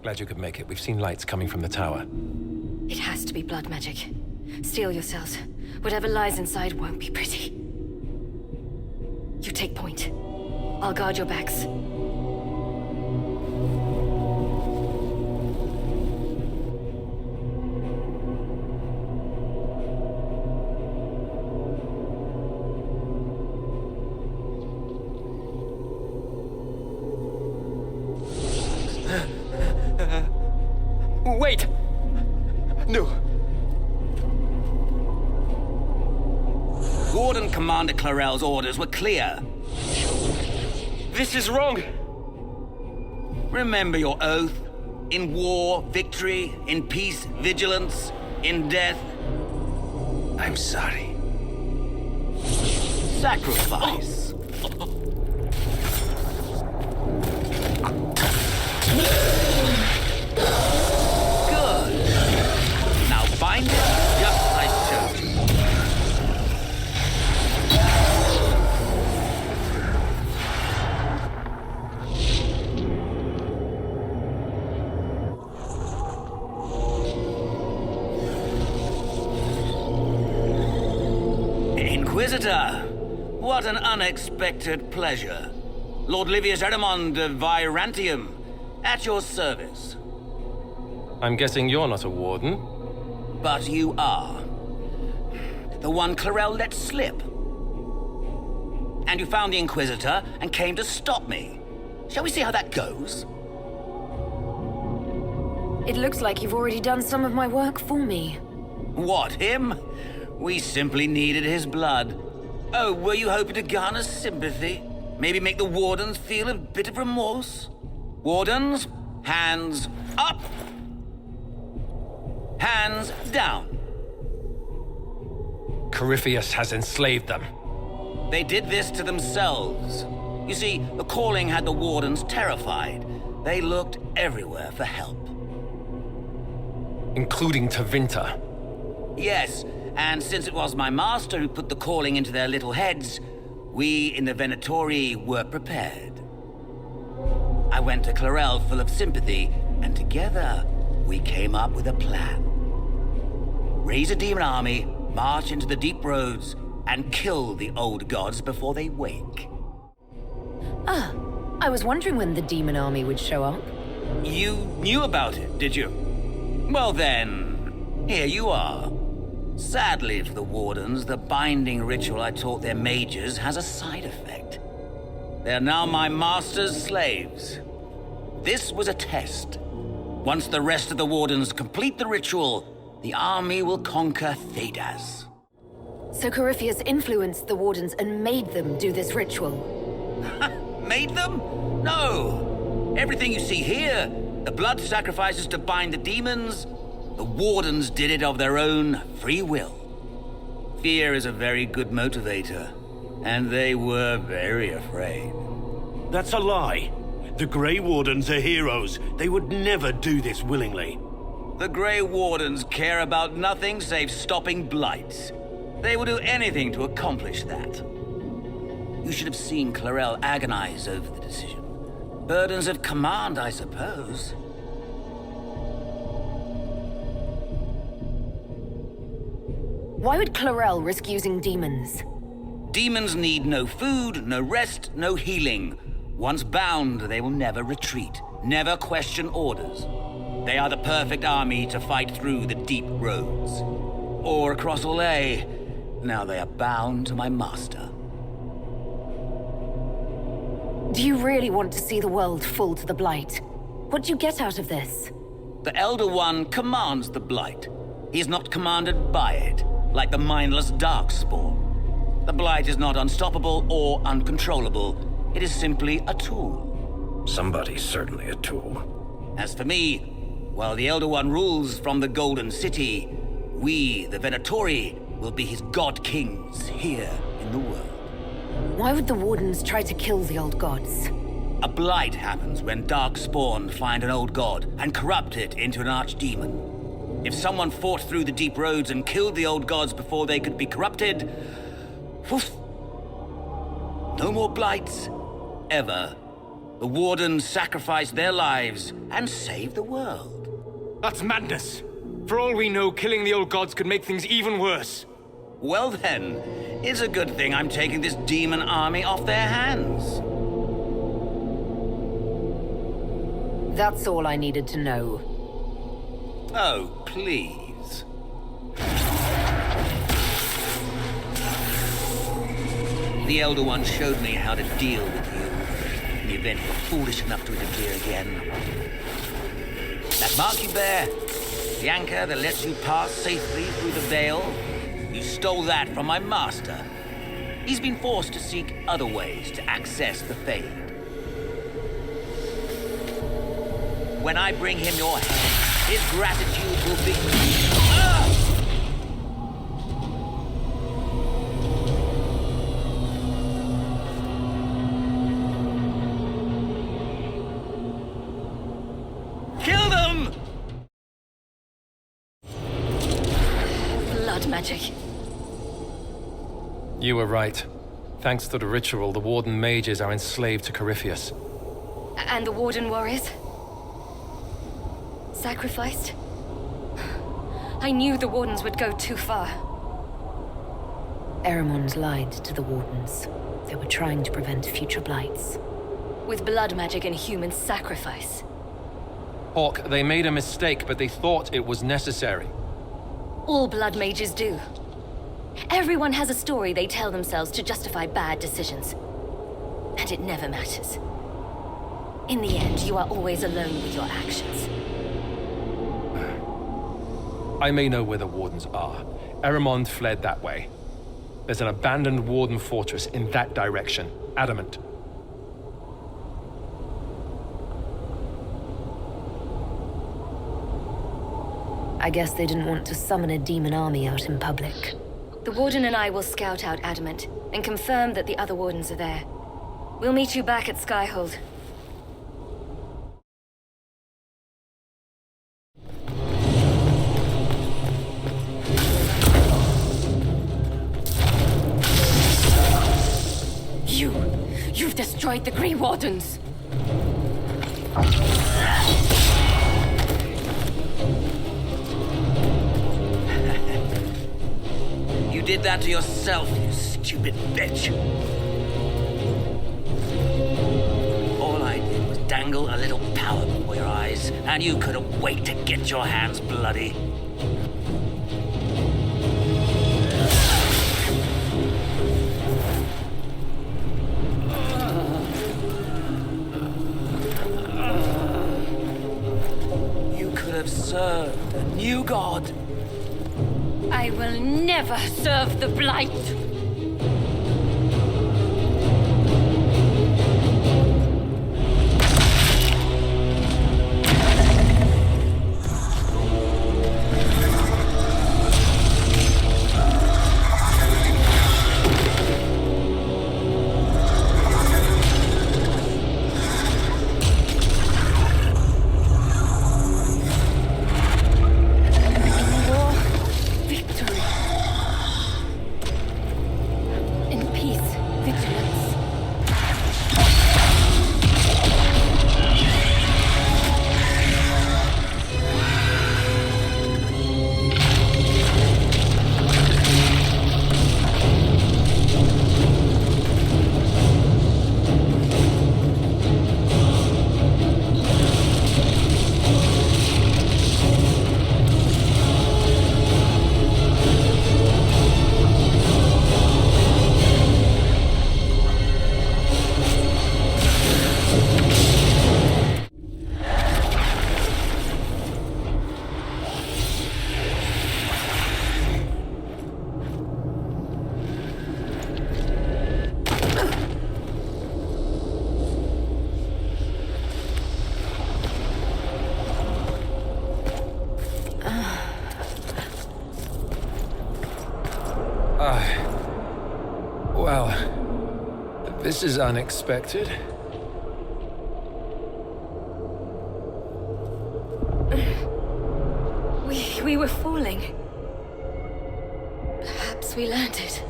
Glad you could make it. We've seen lights coming from the tower. It has to be blood magic. Steel yourselves. Whatever lies inside won't be pretty. You take point. I'll guard your backs. Wait! No! Warden Commander Clarel's orders were clear. This is wrong! Remember your oath. In war, victory. In peace, vigilance. In death, I'm sorry. sacrifice. Good. Now bind it just as I showed you. Inquisitor, what an unexpected pleasure. Lord Livius Erimond of Virantium, at your service. I'm guessing you're not a warden? But you are. The one Clarel let slip. And you found the Inquisitor and came to stop me. Shall we see how that goes? It looks like you've already done some of my work for me. What, him? We simply needed his blood. Oh, were you hoping to garner sympathy? Maybe make the Wardens feel a bit of remorse? Wardens, hands up! Hands down. Corypheus has enslaved them. They did this to themselves. You see, the calling had the Wardens terrified. They looked everywhere for help. Including to Vinter. Yes, and since it was my master who put the calling into their little heads, we in the Venatori were prepared. I went to Clarel full of sympathy, and together we came up with a plan. Raise a demon army, march into the deep roads, and kill the old gods before they wake. Ah, I was wondering when the demon army would show up. You knew about it, did you? Well then, here you are. Sadly for the Wardens, the binding ritual I taught their mages has a side effect. They are now my master's slaves. This was a test. Once the rest of the Wardens complete the ritual, the army will conquer Thedas. So Corypheus influenced the Wardens and made them do this ritual. Made them? No! Everything you see here, the blood sacrifices to bind the demons, the Wardens did it of their own free will. Fear is a very good motivator, and they were very afraid. That's a lie. The Grey Wardens are heroes. They would never do this willingly. The Grey Wardens care about nothing save stopping blights. They will do anything to accomplish that. You should have seen Clarel agonize over the decision. Burdens of command, I suppose. Why would Clarel risk using demons? Demons need no food, no rest, no healing. Once bound, they will never retreat, never question orders. They are the perfect army to fight through the deep roads. Or across Olay. Now they are bound to my master. Do you really want to see the world fall to the Blight? What do you get out of this? The Elder One commands the Blight. He is not commanded by it, like the mindless Darkspawn. The Blight is not unstoppable or uncontrollable. It is simply a tool. Somebody's certainly a tool. As for me, while the Elder One rules from the Golden City, we, the Venatori, will be his god-kings here in the world. Why would the Wardens try to kill the old gods? A blight happens when Darkspawn find an old god and corrupt it into an archdemon. If someone fought through the deep roads and killed the old gods before they could be corrupted, woof, no more blights, ever. The The Wardens sacrificed their lives and saved the world. That's madness. For all we know, killing the old gods could make things even worse. Well then, it's a good thing I'm taking this demon army off their hands. That's all I needed to know. Oh, please. The Elder One showed me how to deal with you, in the event you're foolish enough to interfere again. That mark you bear, the anchor that lets you pass safely through the veil, you stole that from my master. He's been forced to seek other ways to access the Fade. When I bring him your head, his gratitude will be... Kill them! Blood magic. You were right. Thanks to the ritual, the Warden mages are enslaved to Corypheus. And the Warden warriors? Sacrificed? I knew the Wardens would go too far. Eremon's lied to the Wardens. They were trying to prevent future blights. With blood magic and human sacrifice. Hawke, they made a mistake, but they thought it was necessary. All blood mages do. Everyone has a story they tell themselves to justify bad decisions. And it never matters. In the end, you are always alone with your actions. I may know where the Wardens are. Eremond fled that way. There's an abandoned Warden fortress in that direction. Adamant. I guess they didn't want to summon a demon army out in public. The Warden and I will scout out Adamant and confirm that the other Wardens are there. We'll meet you back at Skyhold. You've destroyed the Grey Wardens! You did that to yourself, you stupid bitch. All I did was dangle a little power before your eyes, and you couldn't wait to get your hands bloody. You could have served a new god. I will never serve the Blight! Well, this is unexpected. We were falling. Perhaps we learned it.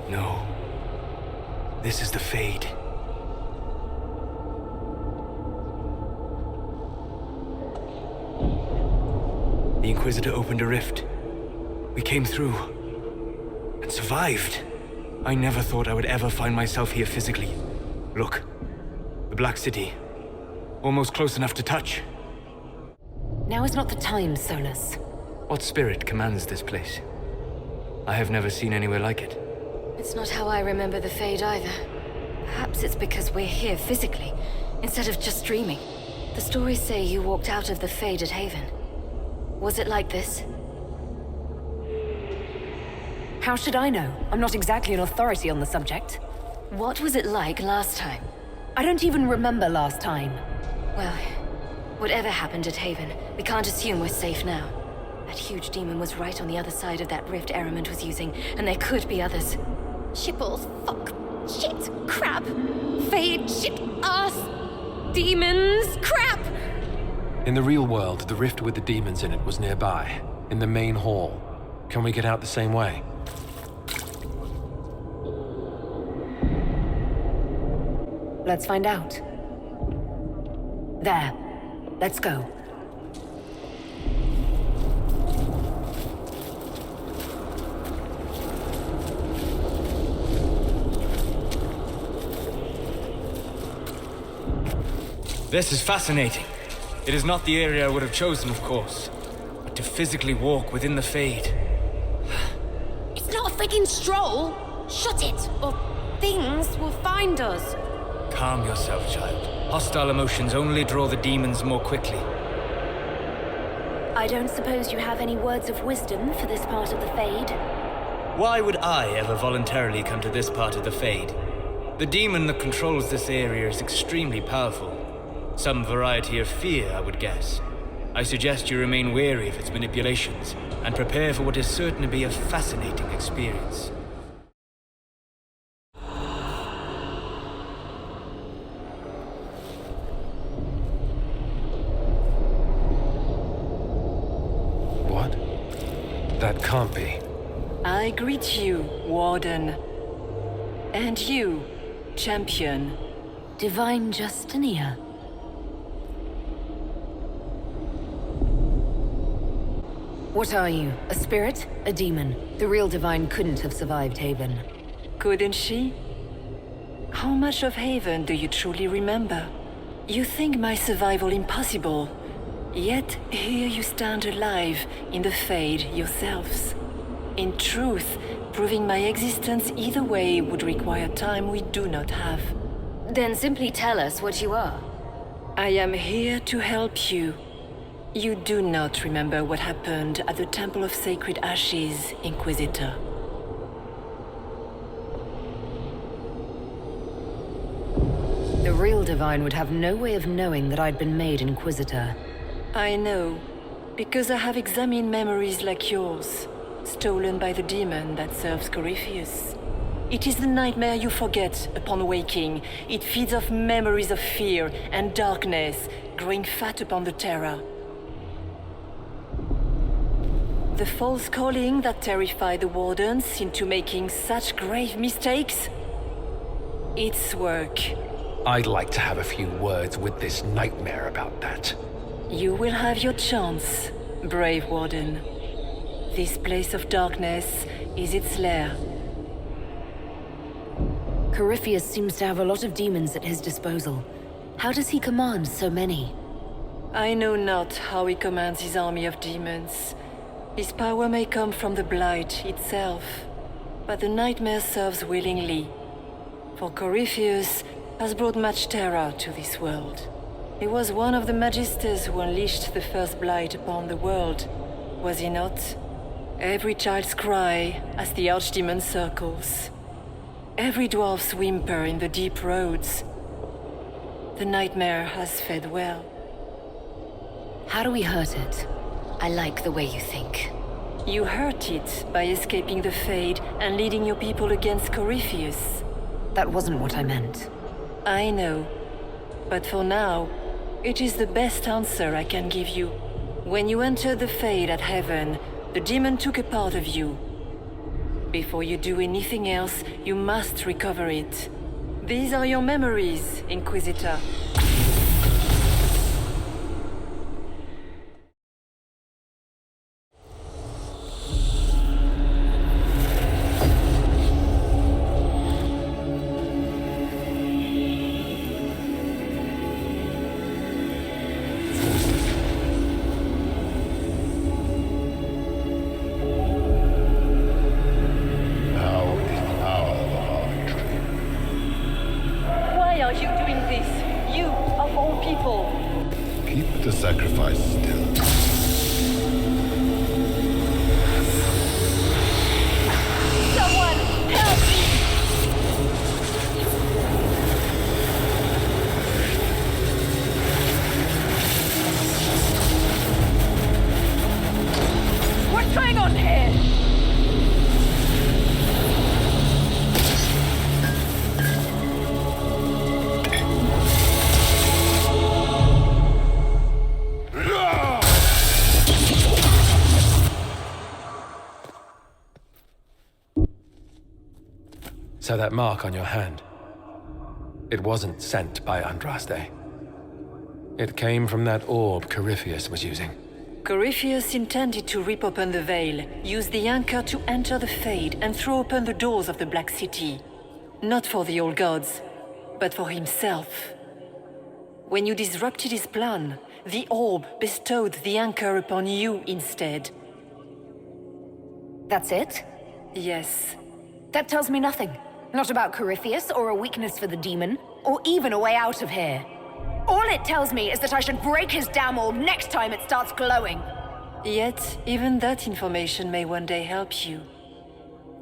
No. This is the Fade. Inquisitor opened a rift. We came through. And survived. I never thought I would ever find myself here physically. Look. The Black City. Almost close enough to touch. Now is not the time, Solas. What spirit commands this place? I have never seen anywhere like it. It's not how I remember the Fade either. Perhaps it's because we're here physically, instead of just dreaming. The stories say you walked out of the Fade at Haven. Was it like this? How should I know? I'm not exactly an authority on the subject. What was it like last time? I don't even remember last time. Well, whatever happened at Haven, we can't assume we're safe now. That huge demon was right on the other side of that rift Eramond was using, and there could be others. Shitballs, fuck, shit, crap, Fade, shit, ass, demons, crap! In the real world, the rift with the demons in it was nearby, in the main hall. Can we get out the same way? Let's find out. There. Let's go. This is fascinating. It is not the area I would have chosen, of course. But to physically walk within the Fade. It's not a freaking stroll. Shut it, or things will find us. Calm yourself, child. Hostile emotions only draw the demons more quickly. I don't suppose you have any words of wisdom for this part of the Fade? Why would I ever voluntarily come to this part of the Fade? The demon that controls this area is extremely powerful. Some variety of fear, I would guess. I suggest you remain wary of its manipulations, and prepare for what is certain to be a fascinating experience. What? That can't be. I greet you, Warden. And you, Champion. Divine Justinia. What are you? A spirit? A demon? The real Divine couldn't have survived Haven. Couldn't she? How much of Haven do you truly remember? You think my survival impossible, yet here you stand alive in the Fade yourselves. In truth, proving my existence either way would require time we do not have. Then simply tell us what you are. I am here to help you. You do not remember what happened at the Temple of Sacred Ashes, Inquisitor. The real Divine would have no way of knowing that I'd been made Inquisitor. I know, because I have examined memories like yours, stolen by the demon that serves Corypheus. It is the nightmare you forget upon waking. It feeds off memories of fear and darkness, growing fat upon the terror. The false calling that terrified the Wardens into making such grave mistakes? Its work. I'd like to have a few words with this nightmare about that. You will have your chance, brave Warden. This place of darkness is its lair. Corypheus seems to have a lot of demons at his disposal. How does he command so many? I know not how he commands his army of demons. His power may come from the Blight itself, but the nightmare serves willingly. For Corypheus has brought much terror to this world. He was one of the Magisters who unleashed the first Blight upon the world, was he not? Every child's cry as the Archdemon circles. Every dwarf's whimper in the deep roads. The nightmare has fed well. How do we hurt it? I like the way you think. You hurt it by escaping the Fade and leading your people against Corypheus. That wasn't what I meant. I know. But for now, it is the best answer I can give you. When you entered the Fade at Heaven, the demon took a part of you. Before you do anything else, you must recover it. These are your memories, Inquisitor. a sacrifice still. Someone help me! What's going on here? So that mark on your hand, it wasn't sent by Andraste. It came from that orb Corypheus was using. Corypheus intended to rip open the veil, use the anchor to enter the Fade, and throw open the doors of the Black City. Not for the old gods, but for himself. When you disrupted his plan, the orb bestowed the anchor upon you instead. That's it? Yes. That tells me nothing. Not about Corypheus, or a weakness for the demon, or even a way out of here. All it tells me is that I should break his damn orb next time it starts glowing. Yet, even that information may one day help you.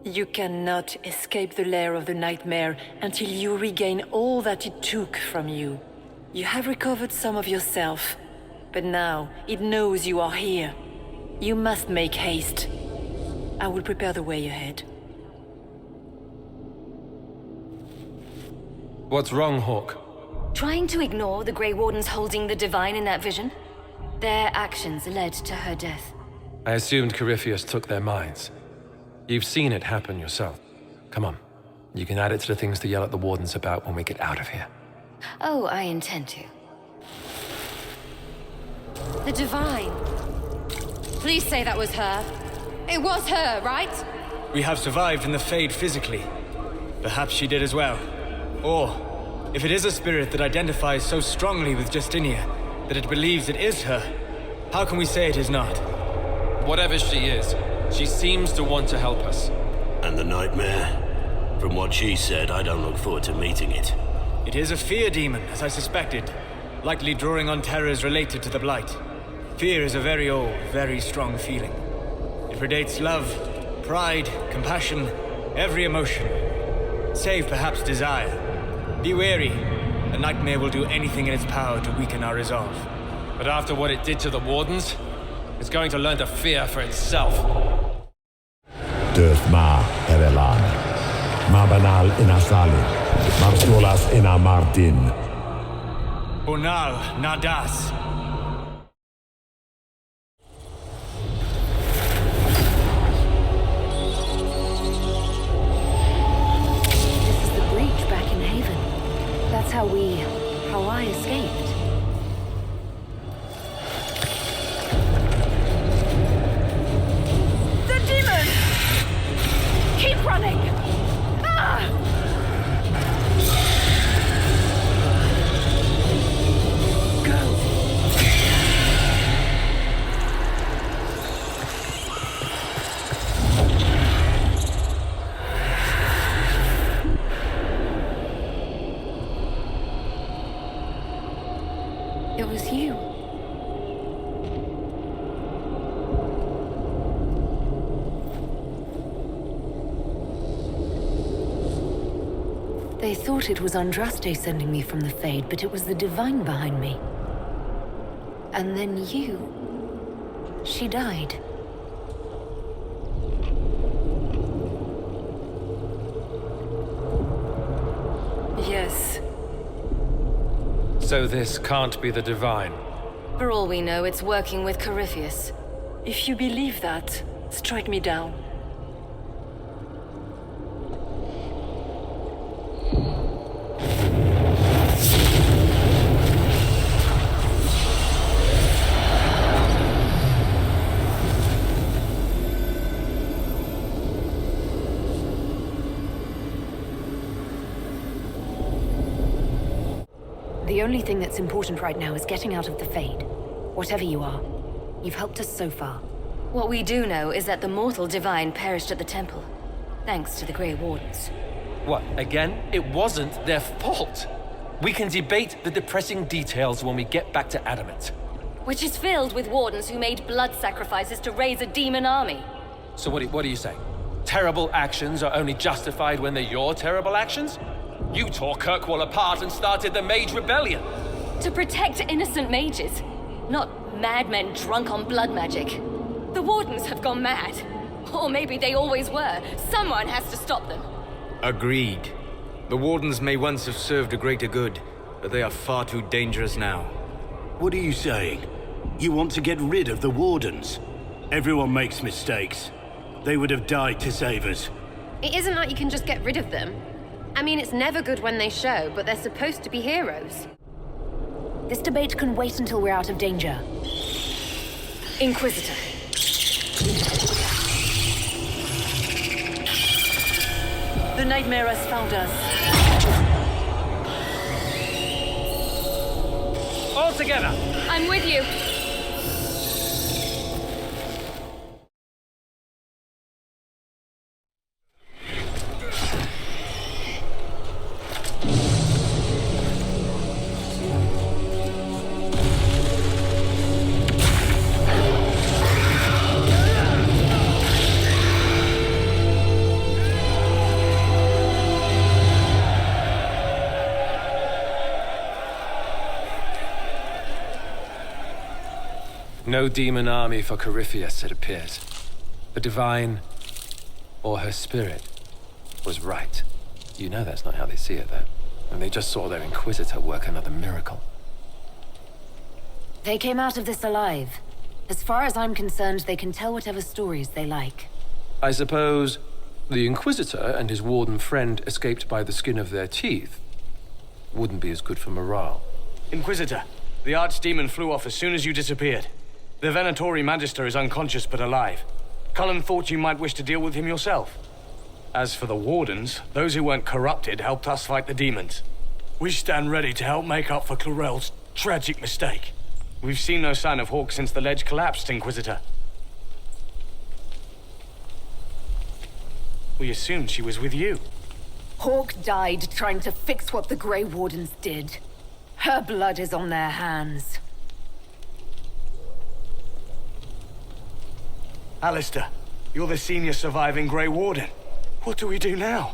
You cannot escape the lair of the nightmare until you regain all that it took from you. You have recovered some of yourself, but now it knows you are here. You must make haste. I will prepare the way ahead. What's wrong, Hawke? Trying to ignore the Grey Wardens holding the Divine in that vision? Their actions led to her death. I assumed Corypheus took their minds. You've seen it happen yourself. Come on. You can add it to the things to yell at the Wardens about when we get out of here. Oh, I intend to. The Divine. Please say that was her. It was her, right? We have survived in the Fade physically. Perhaps she did as well. Or, if it is a spirit that identifies so strongly with Justinia that it believes it is her, how can we say it is not? Whatever she is, she seems to want to help us. And the nightmare? From what she said, I don't look forward to meeting it. It is a fear demon, as I suspected, likely drawing on terrors related to the Blight. Fear is a very old, very strong feeling. It predates love, pride, compassion, every emotion, save perhaps desire. Be wary. The nightmare will do anything in its power to weaken our resolve. But after what it did to the Wardens, it's going to learn to fear for itself. Döth ma erelan. Ma banal ina salin. Mar solas ina martin. Bonal nadas. That's how I escaped. The demon! Keep running! Ah! It was you. They thought it was Andraste sending me from the Fade, but it was the Divine behind me. And then you... She died. Yes. So this can't be the Divine. For all we know, it's working with Corypheus. If you believe that, strike me down. The only thing that's important right now is getting out of the Fade. Whatever you are, you've helped us so far. What we do know is that the mortal Divine perished at the temple, thanks to the Grey Wardens. What, again? It wasn't their fault. We can debate the depressing details when we get back to Adamant. which is filled with wardens who made blood sacrifices to raise a demon army. So what are you saying? Terrible actions are only justified when they're your terrible actions? You tore Kirkwall apart and started the Mage Rebellion. To protect innocent mages, not madmen drunk on blood magic. The wardens have gone mad. Or maybe they always were. Someone has to stop them. Agreed. The Wardens may once have served a greater good, but they are far too dangerous now. What are you saying? You want to get rid of the Wardens? Everyone makes mistakes. They would have died to save us. It isn't like you can just get rid of them. I mean, it's never good when they show, but they're supposed to be heroes. This debate can wait until we're out of danger. Inquisitor. The nightmare has found us. All together! I'm with you. No demon army for Corypheus, it appears. The divine, or her spirit, was right. You know that's not how they see it, though. And they just saw their Inquisitor work another miracle. They came out of this alive. As far as I'm concerned, they can tell whatever stories they like. I suppose the Inquisitor and his warden friend escaped by the skin of their teeth. Wouldn't be as good for morale. Inquisitor, the Archdemon flew off as soon as you disappeared. The Venatori Magister is unconscious but alive. Cullen thought you might wish to deal with him yourself. As for the Wardens, those who weren't corrupted helped us fight the demons. We stand ready to help make up for Clarel's tragic mistake. We've seen no sign of Hawke since the ledge collapsed, Inquisitor. We assumed she was with you. Hawke died trying to fix what the Grey Wardens did. Her blood is on their hands. Alistair, you're the senior surviving Grey Warden. What do we do now?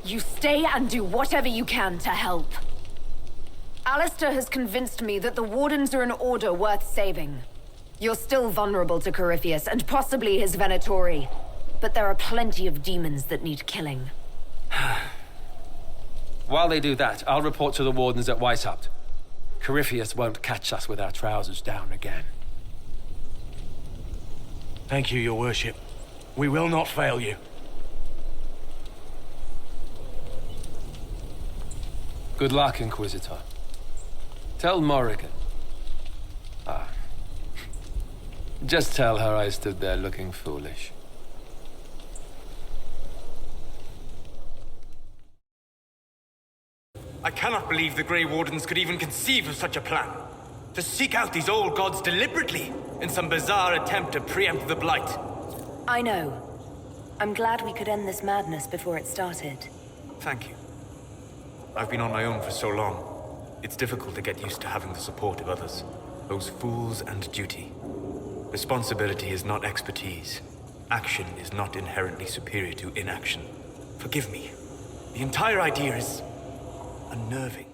You stay and do whatever you can to help. Alistair has convinced me that the Wardens are an order worth saving. You're still vulnerable to Corypheus and possibly his Venatori, but there are plenty of demons that need killing. While they do that, I'll report to the Wardens at Weishaupt. Corypheus won't catch us with our trousers down again. Thank you, Your Worship. We will not fail you. Good luck, Inquisitor. Tell Morrigan. Just tell her I stood there looking foolish. I cannot believe the Grey Wardens could even conceive of such a plan. To seek out these old gods deliberately, in some bizarre attempt to preempt the Blight. I know. I'm glad we could end this madness before it started. Thank you. I've been on my own for so long. It's difficult to get used to having the support of others. Those fools and duty. Responsibility is not expertise. Action is not inherently superior to inaction. Forgive me. The entire idea is unnerving.